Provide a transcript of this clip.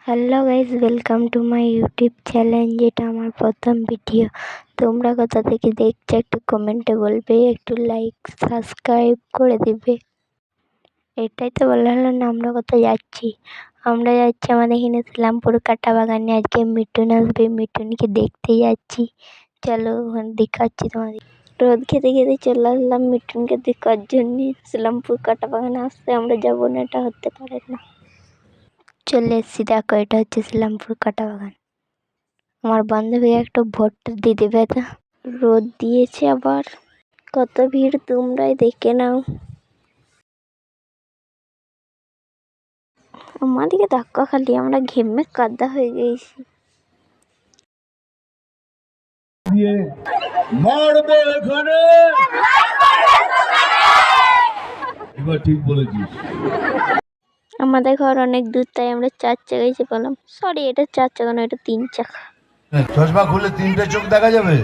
Hello guys, welcome to my YouTube channel. যেটা আমার প্রথম ভিডিও। তোমরা কোথা থেকে দেখছো একটু কমেন্টে বলবে, একটু লাইক সাবস্ক্রাইব করে দিবে। এটাই তো বলা হলো না, আমরা কোথায় যাচ্ছি? আমরা যাচ্ছি আমাদের এখানে ইসলামপুর কাটা বাগানে। আজকে মিঠুন আসবে, মিঠুনকে দেখতে যাচ্ছি। চলো ওখানে দেখাচ্ছি তোমাদের। রোদ খেতে খেতে চলে আসলাম মিঠুনকে দেখার জন্য। ইসলামপুর কাটা বাগানে আসতে আমরা যাবো না, এটা হতে পারে না। চলে এসেছি, দেখো এটা হচ্ছে ইসলামপুর কাটা বাগান। আমার বান্ধবী একটু ভোটটা দিয়ে দেবে তো। রোদ দিয়েছে আবার, কত ভিড় তোমরাই দেখে নাও। আমাদেরকে ধাক্কা খালি, আমরা ঘেমে কাদা হয়ে গেছি। মারবো এখানে, এবার ঠিক বলেছিস। আমাদের ঘর অনেক দূর, তাই আমরা 4 চাকায় এসে পেলাম। সরি, এটা 4 চাকা না, এটা 3 চাকা। চশমা খুললে 3টে চোখ দেখা যাবে।